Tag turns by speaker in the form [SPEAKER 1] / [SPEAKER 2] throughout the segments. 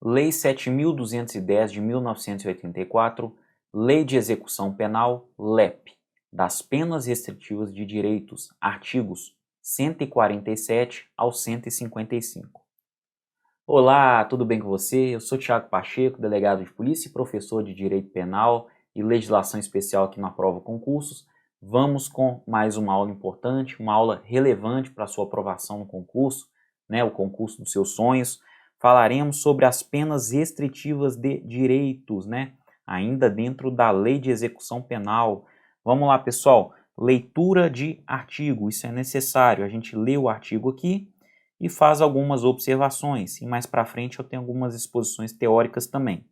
[SPEAKER 1] Lei 7.210 de 1984, Lei de Execução Penal, LEP, das penas restritivas de direitos, artigos 147 ao 155. Olá, tudo bem com você? Eu sou Thiago Pacheco, delegado de polícia e professor de Direito Penal e Legislação Especial aqui na Prova Concursos. Vamos com mais uma aula importante, uma aula relevante para a sua aprovação no concurso, o concurso dos seus sonhos. Falaremos sobre as penas restritivas de direitos, ainda dentro da Lei de Execução Penal. Vamos lá, pessoal, leitura de artigo, isso é necessário, a gente lê o artigo aqui e faz algumas observações, e mais para frente eu tenho algumas exposições teóricas também.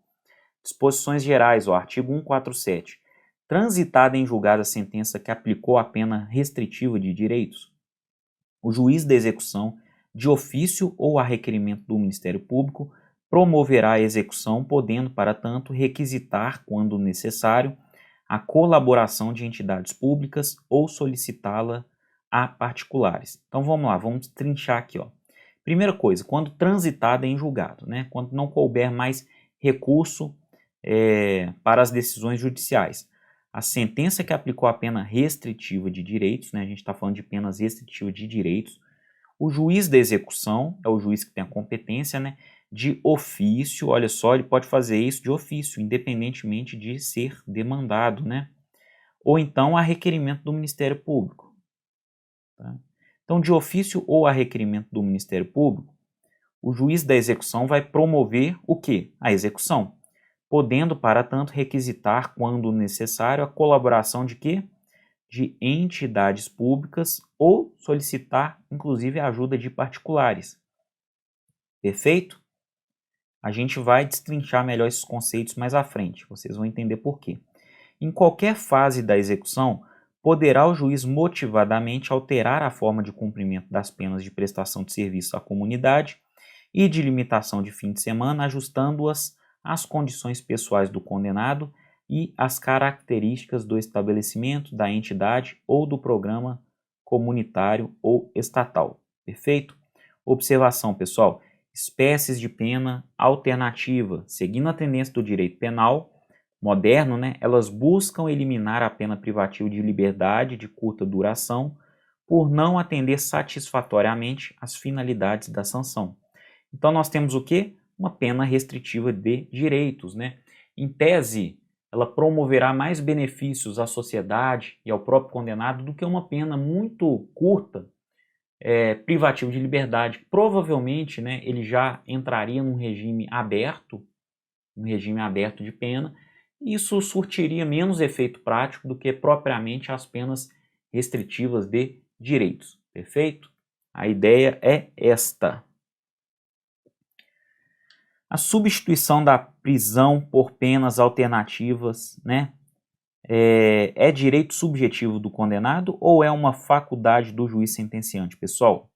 [SPEAKER 1] Disposições gerais, artigo 147. Transitada em julgado a sentença que aplicou a pena restritiva de direitos, o juiz da execução, de ofício ou a requerimento do Ministério Público, promoverá a execução, podendo, para tanto, requisitar, quando necessário, a colaboração de entidades públicas ou solicitá-la a particulares. Então vamos lá, vamos trinchar aqui. Primeira coisa, quando transitada em julgado, quando não couber mais recurso para as decisões judiciais. A sentença que aplicou a pena restritiva de direitos, a gente está falando de penas restritivas de direitos, o juiz da execução é o juiz que tem a competência, de ofício, olha só, ele pode fazer isso de ofício, independentemente de ser demandado, ou então a requerimento do Ministério Público. Tá? Então, de ofício ou a requerimento do Ministério Público, o juiz da execução vai promover o quê? A execução, podendo, para tanto, requisitar, quando necessário, a colaboração de quê? De entidades públicas ou solicitar, inclusive, a ajuda de particulares. Perfeito? A gente vai destrinchar melhor esses conceitos mais à frente, vocês vão entender por quê. Em qualquer fase da execução, poderá o juiz motivadamente alterar a forma de cumprimento das penas de prestação de serviço à comunidade e de limitação de fim de semana, ajustando-as às condições pessoais do condenado e às características do estabelecimento, da entidade ou do programa comunitário ou estatal. Perfeito? Observação, pessoal. Espécies de pena alternativa. Seguindo a tendência do direito penal moderno, elas buscam eliminar a pena privativa de liberdade de curta duração por não atender satisfatoriamente às finalidades da sanção. Então nós temos o quê? Uma pena restritiva de direitos. Em tese, ela promoverá mais benefícios à sociedade e ao próprio condenado do que uma pena muito curta, privativa de liberdade. Provavelmente, ele já entraria num regime aberto de pena, e isso surtiria menos efeito prático do que propriamente as penas restritivas de direitos. Perfeito? A ideia é esta. A substituição da prisão por penas alternativas, é direito subjetivo do condenado ou é uma faculdade do juiz sentenciante? Pessoal,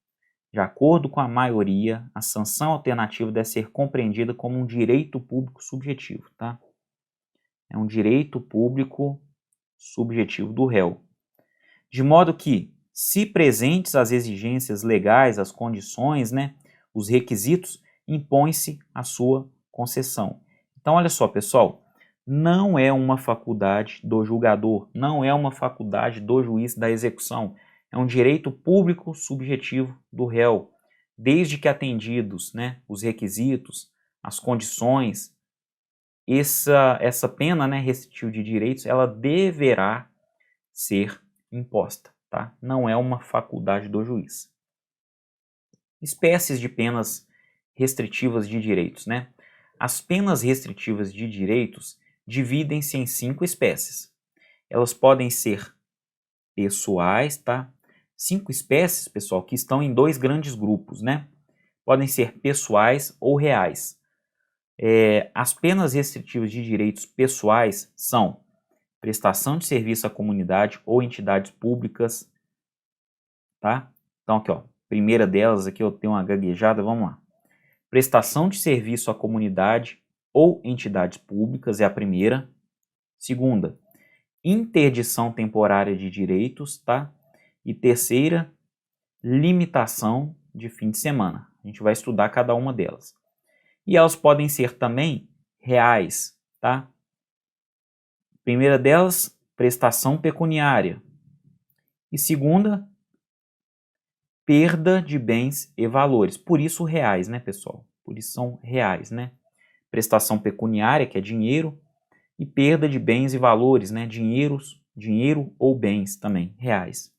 [SPEAKER 1] de acordo com a maioria, a sanção alternativa deve ser compreendida como um direito público subjetivo, tá? É um direito público subjetivo do réu. De modo que, se presentes as exigências legais, as condições, os requisitos, impõe-se a sua concessão. Então, olha só, pessoal, não é uma faculdade do julgador, não é uma faculdade do juiz da execução, é um direito público subjetivo do réu, desde que atendidos, os requisitos, as condições, essa pena, restritiva de direitos, ela deverá ser imposta, tá? Não é uma faculdade do juiz. Espécies de penas restritivas de direitos, As penas restritivas de direitos dividem-se em 5 espécies. Elas podem ser pessoais, tá? 5 espécies, pessoal, que estão em 2 grandes grupos, Podem ser pessoais ou reais. As penas restritivas de direitos pessoais são prestação de serviço à comunidade ou entidades públicas, tá? Então aqui, primeira delas aqui eu tenho uma gaguejada, vamos lá. Prestação de serviço à comunidade ou entidades públicas é a primeira. Segunda, interdição temporária de direitos, tá? E terceira, limitação de fim de semana. A gente vai estudar cada uma delas. E elas podem ser também reais, tá? Primeira delas, prestação pecuniária. E segunda, perda de bens e valores. Por isso reais, né, pessoal? Por isso são reais, né? Prestação pecuniária, que é dinheiro, e perda de bens e valores, né? Dinheiro ou bens também, reais.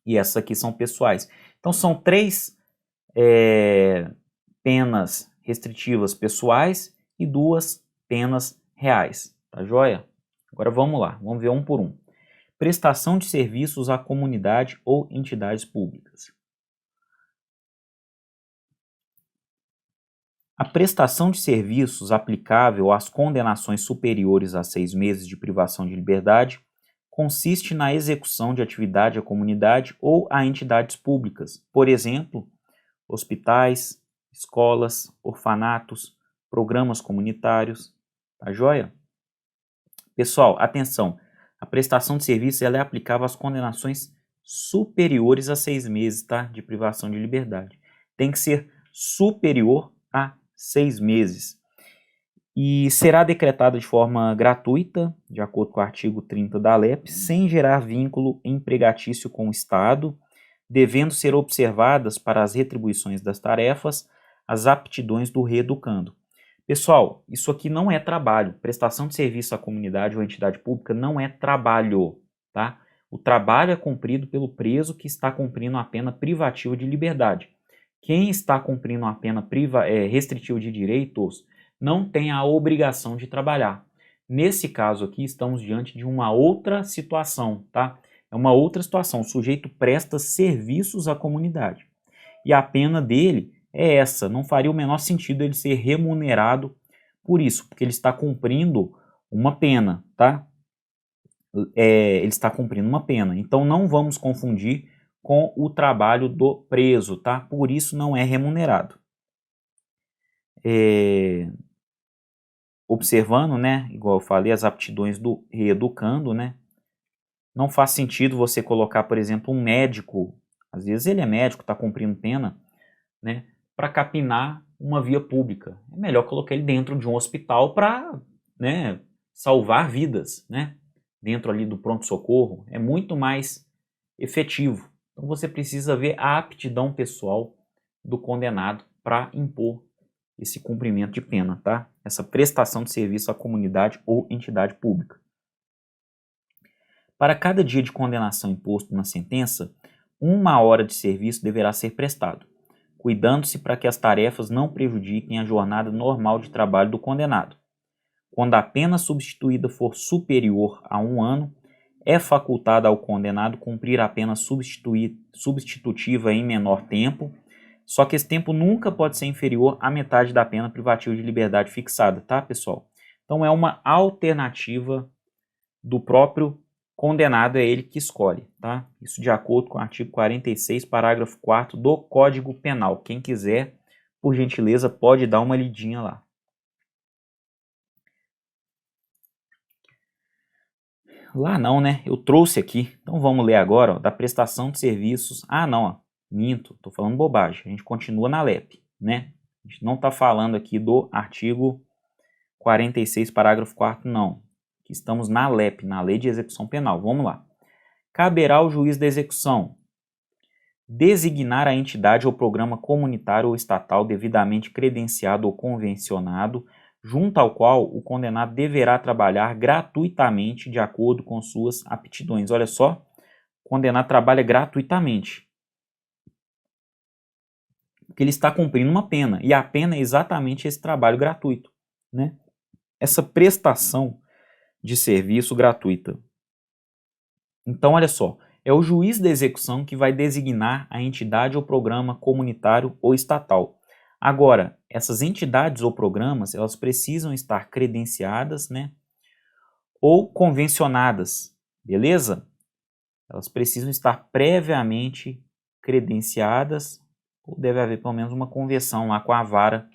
[SPEAKER 1] E essas aqui são pessoais. Então são 3 penas restritivas pessoais e 2 penas reais, tá joia? Agora vamos lá, vamos ver um por um. Prestação de serviços à comunidade ou entidades públicas. A prestação de serviços aplicável às condenações superiores a 6 meses de privação de liberdade consiste na execução de atividade à comunidade ou a entidades públicas, por exemplo, hospitais, escolas, orfanatos, programas comunitários, tá joia? Pessoal, atenção, a prestação de serviço ela é aplicável às condenações superiores a 6 meses, tá? De privação de liberdade. Tem que ser superior a 6 meses. E será decretada de forma gratuita, de acordo com o artigo 30 da LEP, sem gerar vínculo empregatício com o Estado, devendo ser observadas para as retribuições das tarefas as aptidões do reeducando. Pessoal, isso aqui não é trabalho. Prestação de serviço à comunidade ou entidade pública não é trabalho, tá? O trabalho é cumprido pelo preso que está cumprindo a pena privativa de liberdade. Quem está cumprindo a pena restritiva de direitos não tem a obrigação de trabalhar. Nesse caso aqui, estamos diante de uma outra situação, tá? É uma outra situação. O sujeito presta serviços à comunidade. E a pena dele é essa. Não faria o menor sentido ele ser remunerado por isso, porque ele está cumprindo uma pena, tá? Ele está cumprindo uma pena. Então não vamos confundir com o trabalho do preso, tá? Por isso não é remunerado. Observando, né, igual eu falei, as aptidões do reeducando, né? Não faz sentido você colocar, por exemplo, um médico, às vezes ele é médico, está cumprindo pena, né, para capinar uma via pública. É melhor colocar ele dentro de um hospital para, né, salvar vidas, né, dentro ali do pronto-socorro. É muito mais efetivo. Então você precisa ver a aptidão pessoal do condenado para impor esse cumprimento de pena, tá? Essa prestação de serviço à comunidade ou entidade pública. Para cada dia de condenação imposto na sentença, 1 hora de serviço deverá ser prestado, cuidando-se para que as tarefas não prejudiquem a jornada normal de trabalho do condenado. Quando a pena substituída for superior a 1 ano, é facultado ao condenado cumprir a pena substitutiva em menor tempo, só que esse tempo nunca pode ser inferior à metade da pena privativa de liberdade fixada, tá, pessoal? Então é uma alternativa do próprio condenado, é ele que escolhe, tá? Isso de acordo com o artigo 46, parágrafo 4º do Código Penal. Quem quiser, por gentileza, pode dar uma lidinha lá. Lá não, né? Eu trouxe aqui. Então vamos ler agora, ó, da prestação de serviços. Ah, não, ó, minto, tô falando bobagem. A gente continua na LEP, né? A gente não tá falando aqui do artigo 46, parágrafo 4º, não. Aqui estamos na LEP, na Lei de Execução Penal. Vamos lá. Caberá ao juiz da execução designar a entidade ou programa comunitário ou estatal devidamente credenciado ou convencionado, junto ao qual o condenado deverá trabalhar gratuitamente de acordo com suas aptidões. Olha só, o condenado trabalha gratuitamente, porque ele está cumprindo uma pena, e a pena é exatamente esse trabalho gratuito, né? Essa prestação de serviço gratuita. Então, olha só, é o juiz da execução que vai designar a entidade ou programa comunitário ou estatal. Agora, essas entidades ou programas, elas precisam estar credenciadas, né, ou convencionadas, beleza? Elas precisam estar previamente credenciadas, ou deve haver pelo menos uma convenção lá com a vara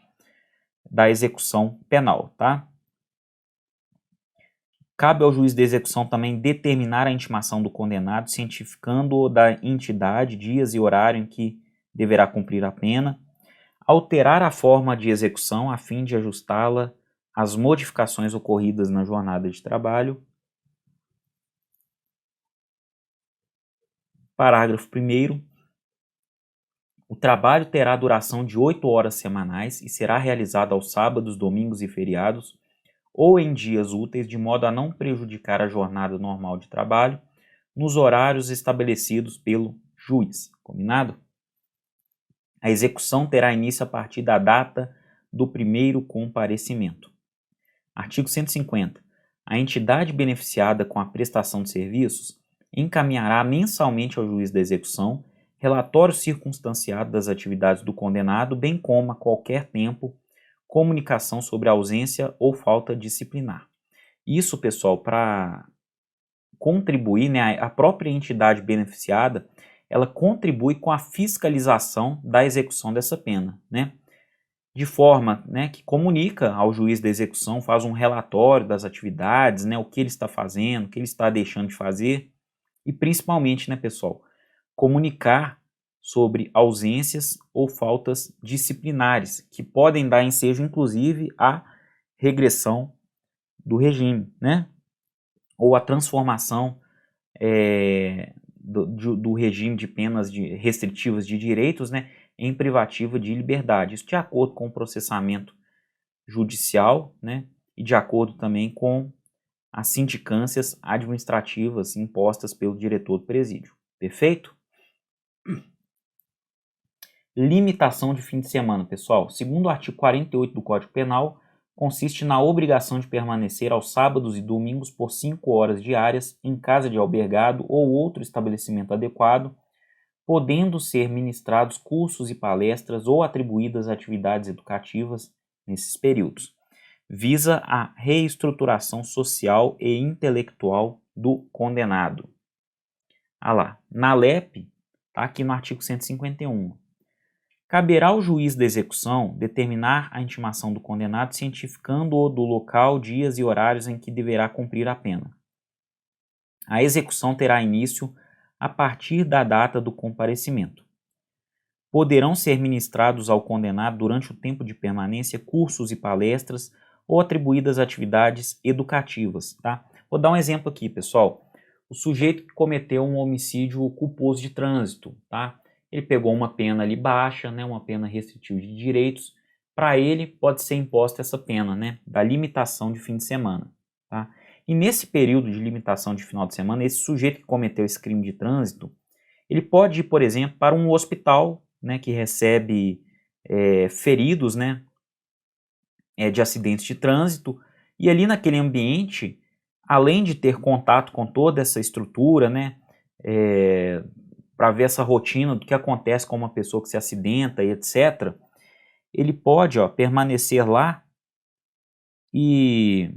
[SPEAKER 1] da execução penal, tá? Cabe ao juiz de execução também determinar a intimação do condenado, cientificando-o da entidade, dias e horário em que deverá cumprir a pena. alterar a forma de execução a fim de ajustá-la às modificações ocorridas na jornada de trabalho. Parágrafo 1º. O trabalho terá duração de 8 horas semanais e será realizado aos sábados, domingos e feriados ou em dias úteis, de modo a não prejudicar a jornada normal de trabalho, nos horários estabelecidos pelo juiz. Combinado? A execução terá início a partir da data do primeiro comparecimento. Artigo 150. A entidade beneficiada com a prestação de serviços encaminhará mensalmente ao juiz da execução relatório circunstanciado das atividades do condenado, bem como, a qualquer tempo, comunicação sobre ausência ou falta disciplinar. Isso, pessoal, para contribuir, né, a própria entidade beneficiada, ela contribui com a fiscalização da execução dessa pena, né? De forma, né, que comunica ao juiz da execução, faz um relatório das atividades, né, o que ele está fazendo, o que ele está deixando de fazer, e principalmente, né, pessoal, comunicar sobre ausências ou faltas disciplinares, que podem dar ensejo, inclusive, à regressão do regime, né? Ou a transformação do regime de penas restritivas de direitos, né, em privativa de liberdade. Isso de acordo com o processamento judicial, né, e de acordo também com as sindicâncias administrativas impostas pelo diretor do presídio. Perfeito? Limitação de fim de semana, pessoal. Segundo o artigo 48 do Código Penal, consiste na obrigação de permanecer aos sábados e domingos por 5 horas diárias em casa de albergado ou outro estabelecimento adequado, podendo ser ministrados cursos e palestras ou atribuídas atividades educativas nesses períodos. Visa a reestruturação social e intelectual do condenado. Na LEP, está aqui no artigo 151. Caberá ao juiz da execução determinar a intimação do condenado, cientificando-o do local, dias e horários em que deverá cumprir a pena. A execução terá início a partir da data do comparecimento. Poderão ser ministrados ao condenado, durante o tempo de permanência, cursos e palestras ou atribuídas atividades educativas. Tá? Vou dar um exemplo aqui, pessoal. O sujeito que cometeu um homicídio culposo de trânsito, tá? Ele pegou uma pena ali baixa, né, uma pena restritiva de direitos. Para ele pode ser imposta essa pena, né, da limitação de fim de semana. Tá? E nesse período de limitação de final de semana, esse sujeito que cometeu esse crime de trânsito, ele pode ir, por exemplo, para um hospital, né, que recebe feridos, né, de acidentes de trânsito, e ali naquele ambiente, além de ter contato com toda essa estrutura, né, para ver essa rotina do que acontece com uma pessoa que se acidenta e etc., ele pode permanecer lá e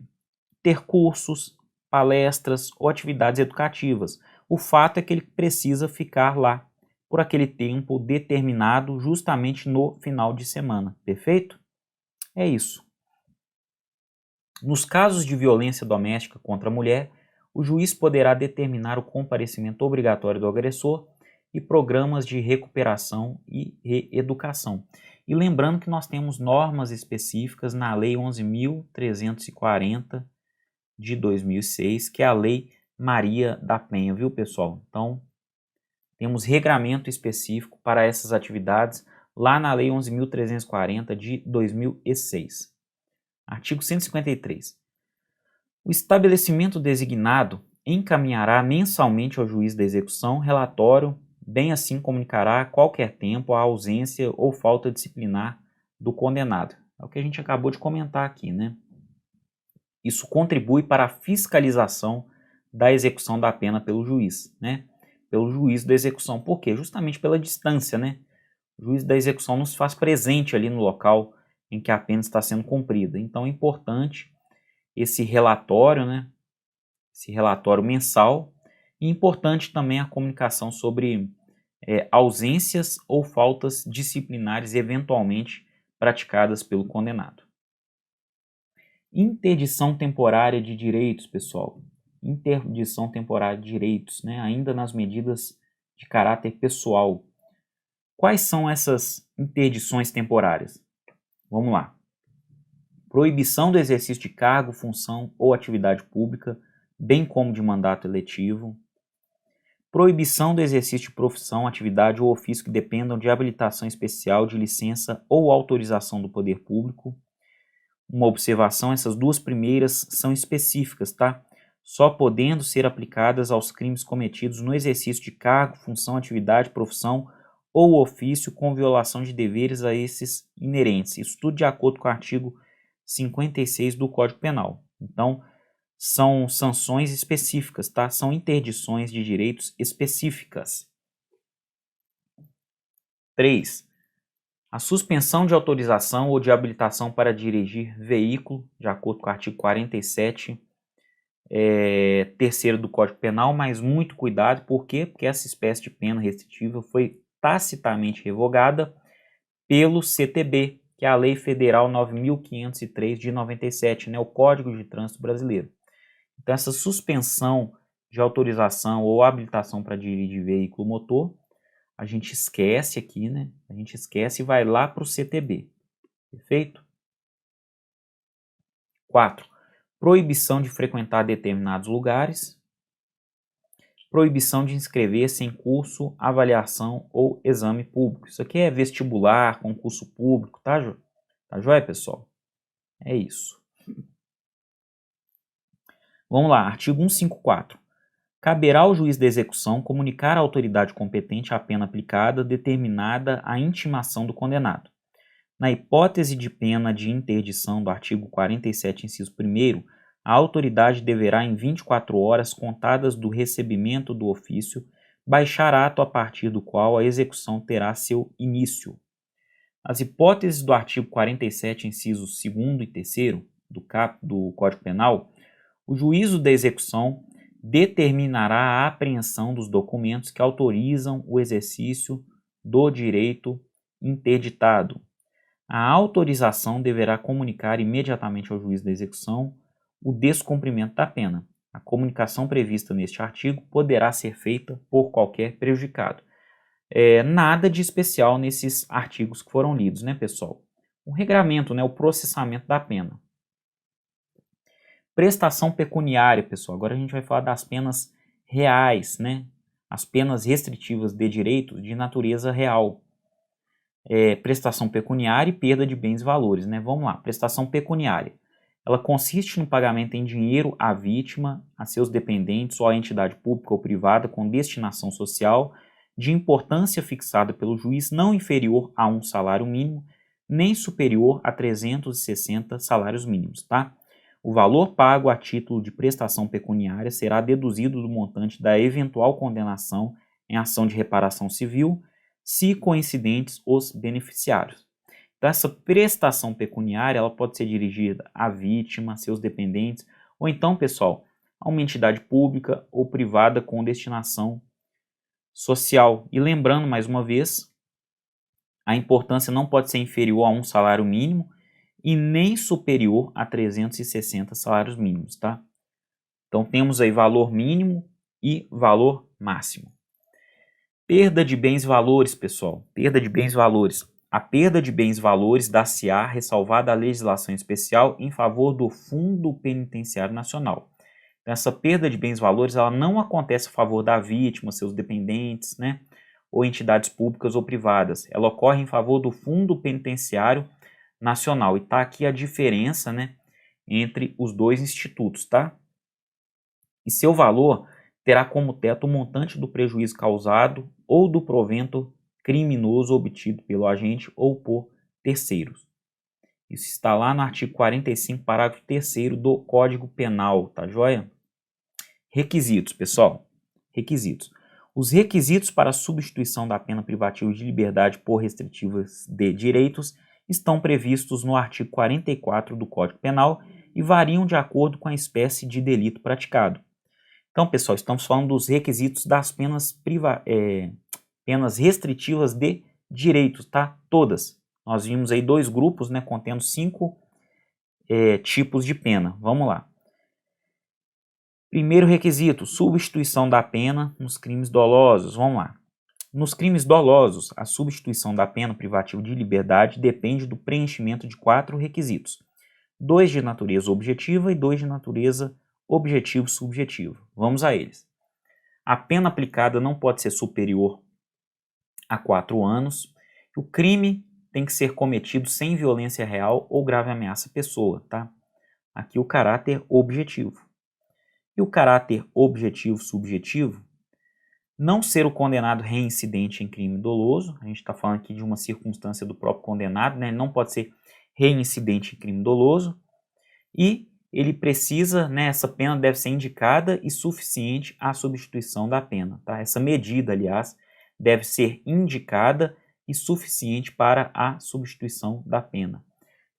[SPEAKER 1] ter cursos, palestras ou atividades educativas. O fato é que ele precisa ficar lá por aquele tempo determinado, justamente no final de semana. Perfeito? É isso. Nos casos de violência doméstica contra a mulher, o juiz poderá determinar o comparecimento obrigatório do agressor e programas de recuperação e reeducação. E lembrando que nós temos normas específicas na Lei 11.340 de 2006, que é a Lei Maria da Penha, viu, pessoal? Então, temos regramento específico para essas atividades lá na Lei 11.340 de 2006. Artigo 153. O estabelecimento designado encaminhará mensalmente ao juiz da execução relatório, bem assim comunicará a qualquer tempo a ausência ou falta disciplinar do condenado. É o que a gente acabou de comentar aqui, né? Isso contribui para a fiscalização da execução da pena pelo juiz, né? Pelo juiz da execução. Por quê? Justamente pela distância, né? O juiz da execução nos faz presente ali no local em que a pena está sendo cumprida. Então é importante esse relatório, né? Esse relatório mensal. E importante também a comunicação sobre ausências ou faltas disciplinares eventualmente praticadas pelo condenado. Interdição temporária de direitos, pessoal. Interdição temporária de direitos, né? Ainda nas medidas de caráter pessoal. Quais são essas interdições temporárias? Vamos lá. Proibição do exercício de cargo, função ou atividade pública, bem como de mandato eletivo. Proibição do exercício de profissão, atividade ou ofício que dependam de habilitação especial, de licença ou autorização do poder público. Uma observação, essas duas primeiras são específicas, tá? Só podendo ser aplicadas aos crimes cometidos no exercício de cargo, função, atividade, profissão ou ofício com violação de deveres a esses inerentes. Isso tudo de acordo com o artigo 56 do Código Penal. Então, são sanções específicas, tá? São interdições de direitos específicas. 3. A suspensão de autorização ou de habilitação para dirigir veículo, de acordo com o artigo 47, terceiro do Código Penal, mas muito cuidado, por quê? Porque essa espécie de pena restritiva foi tacitamente revogada pelo CTB, que é a Lei Federal 9.503 de 97, né, o Código de Trânsito Brasileiro. Então, essa suspensão de autorização ou habilitação para dirigir veículo motor, a gente esquece aqui, né? A gente esquece e vai lá para o CTB. Perfeito? 4. Proibição de frequentar determinados lugares. Proibição de inscrever-se em curso, avaliação ou exame público. Isso aqui é vestibular, concurso público, tá, tá joia, pessoal? É isso. Vamos lá, artigo 154. Caberá ao juiz da execução comunicar à autoridade competente a pena aplicada determinada a intimação do condenado. Na hipótese de pena de interdição do artigo 47, inciso 1º, a autoridade deverá, em 24 horas contadas do recebimento do ofício, baixar ato a partir do qual a execução terá seu início. As hipóteses do artigo 47, incisos 2º e 3º do Código Penal, o juízo da execução determinará a apreensão dos documentos que autorizam o exercício do direito interditado. A autorização deverá comunicar imediatamente ao juiz da execução o descumprimento da pena. A comunicação prevista neste artigo poderá ser feita por qualquer prejudicado. Nada de especial nesses artigos que foram lidos, né, pessoal? O regramento, né, o processamento da pena. Prestação pecuniária, pessoal. Agora a gente vai falar das penas reais, né? As penas restritivas de direito de natureza real. Prestação pecuniária e perda de bens e valores, né? Vamos lá. Prestação pecuniária. Ela consiste no pagamento em dinheiro à vítima, a seus dependentes ou à entidade pública ou privada com destinação social de importância fixada pelo juiz não inferior a um salário mínimo, nem superior a 360 salários mínimos, tá? O valor pago a título de prestação pecuniária será deduzido do montante da eventual condenação em ação de reparação civil, se coincidentes os beneficiários. Então, essa prestação pecuniária ela pode ser dirigida à vítima, seus dependentes, ou então, pessoal, a uma entidade pública ou privada com destinação social. E lembrando, mais uma vez, a importância não pode ser inferior a um salário mínimo, e nem superior a 360 salários mínimos, tá? Então temos aí valor mínimo e valor máximo. Perda de bens e valores, pessoal. Perda de bens e valores. A perda de bens e valores dar-se-á ressalvada a legislação especial em favor do Fundo Penitenciário Nacional. Então, essa perda de bens e valores ela não acontece a favor da vítima, seus dependentes, né? Ou entidades públicas ou privadas. Ela ocorre em favor do Fundo Penitenciário Nacional. E tá aqui a diferença, né, entre os dois institutos, tá? E seu valor terá como teto o montante do prejuízo causado ou do provento criminoso obtido pelo agente ou por terceiros. Isso está lá no artigo 45, parágrafo 3º do Código Penal, tá joia? Requisitos, pessoal. Requisitos. Os requisitos para a substituição da pena privativa de liberdade por restritivas de direitos estão previstos no artigo 44 do Código Penal e variam de acordo com a espécie de delito praticado. Então, pessoal, estamos falando dos requisitos das penas restritivas de direitos, tá? Todas. Nós vimos aí 2 grupos, né, contendo 5 tipos de pena. Vamos lá. Primeiro requisito, substituição da pena nos crimes dolosos. Vamos lá. Nos crimes dolosos, a substituição da pena privativa de liberdade depende do preenchimento de 4 requisitos: 2 de natureza objetiva e 2 de natureza objetivo-subjetiva. Vamos a eles. A pena aplicada não pode ser superior a 4 anos. O crime tem que ser cometido sem violência real ou grave ameaça à pessoa, tá? Aqui o caráter objetivo. E o caráter objetivo-subjetivo, não ser o condenado reincidente em crime doloso. A gente está falando aqui de uma circunstância do próprio condenado, né? Ele não pode ser reincidente em crime doloso. E ele precisa, né, essa pena deve ser indicada e suficiente à substituição da pena, tá? Essa medida, aliás, deve ser indicada e suficiente para a substituição da pena.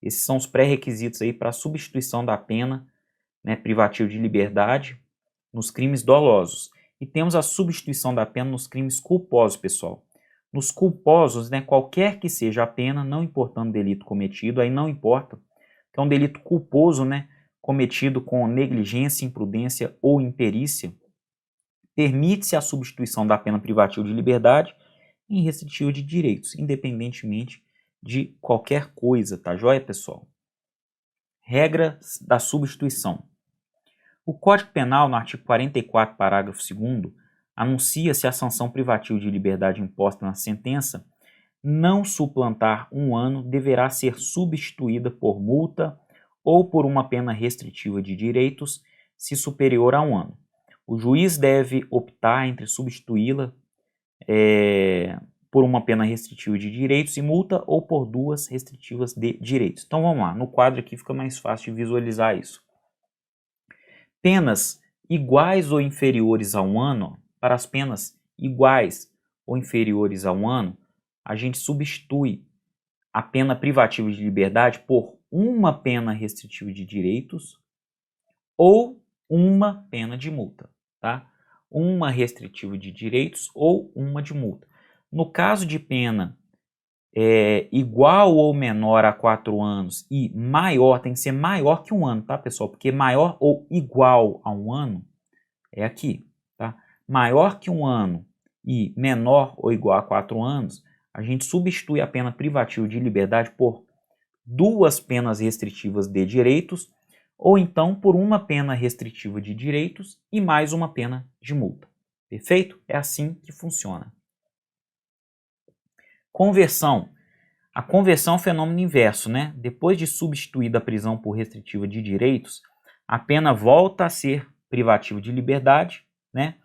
[SPEAKER 1] Esses são os pré-requisitos aí para a substituição da pena, né, privativa de liberdade nos crimes dolosos. E temos a substituição da pena nos crimes culposos, pessoal. Nos culposos, né, qualquer que seja a pena, não importando o delito cometido, aí não importa, que é um delito culposo, né, cometido com negligência, imprudência ou imperícia, permite-se a substituição da pena privativa de liberdade em restritiva de direitos, independentemente de qualquer coisa, tá joia, pessoal? Regras da substituição. O Código Penal, no artigo 44, parágrafo 2º, anuncia se a sanção privativa de liberdade imposta na sentença não suplantar 1 ano, deverá ser substituída por multa ou por uma pena restritiva de direitos, se superior a 1 ano. O juiz deve optar entre substituí-la por uma pena restritiva de direitos e multa ou por 2 restritivas de direitos. Então vamos lá, no quadro aqui fica mais fácil de visualizar isso. Penas iguais ou inferiores a 1 ano, para as penas iguais ou inferiores a 1 ano, a gente substitui a pena privativa de liberdade por uma pena restritiva de direitos ou uma pena de multa, tá? Uma restritiva de direitos ou uma de multa. No caso de pena igual ou menor a 4 anos e maior, tem que ser maior que 1 ano, tá, pessoal? Porque maior ou igual a 1 ano é aqui, tá? Maior que 1 ano e menor ou igual a 4 anos, a gente substitui a pena privativa de liberdade por 2 penas restritivas de direitos ou então por uma pena restritiva de direitos e mais uma pena de multa. Perfeito? É assim que funciona. Conversão. A conversão é um fenômeno inverso, né? Depois de substituída a prisão por restritiva de direitos, a pena volta a ser privativa de liberdade, né?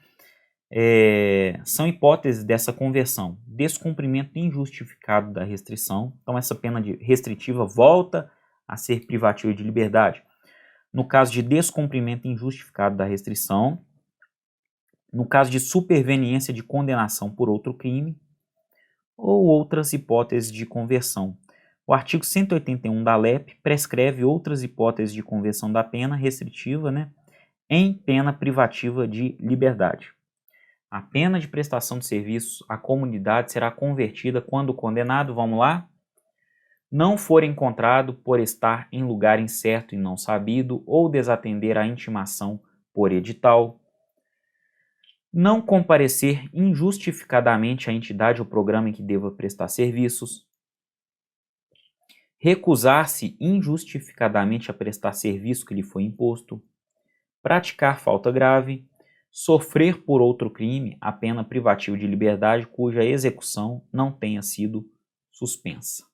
[SPEAKER 1] São hipóteses dessa conversão: descumprimento injustificado da restrição, então essa pena restritiva volta a ser privativa de liberdade no caso de descumprimento injustificado da restrição, no caso de superveniência de condenação por outro crime ou outras hipóteses de conversão. O artigo 181 da LEP prescreve outras hipóteses de conversão da pena restritiva, né, em pena privativa de liberdade. A pena de prestação de serviços à comunidade será convertida quando o condenado, vamos lá, não for encontrado por estar em lugar incerto e não sabido ou desatender à intimação por edital, não comparecer injustificadamente à entidade ou programa em que deva prestar serviços, recusar-se injustificadamente a prestar serviço que lhe foi imposto, praticar falta grave, sofrer por outro crime a pena privativa de liberdade cuja execução não tenha sido suspensa.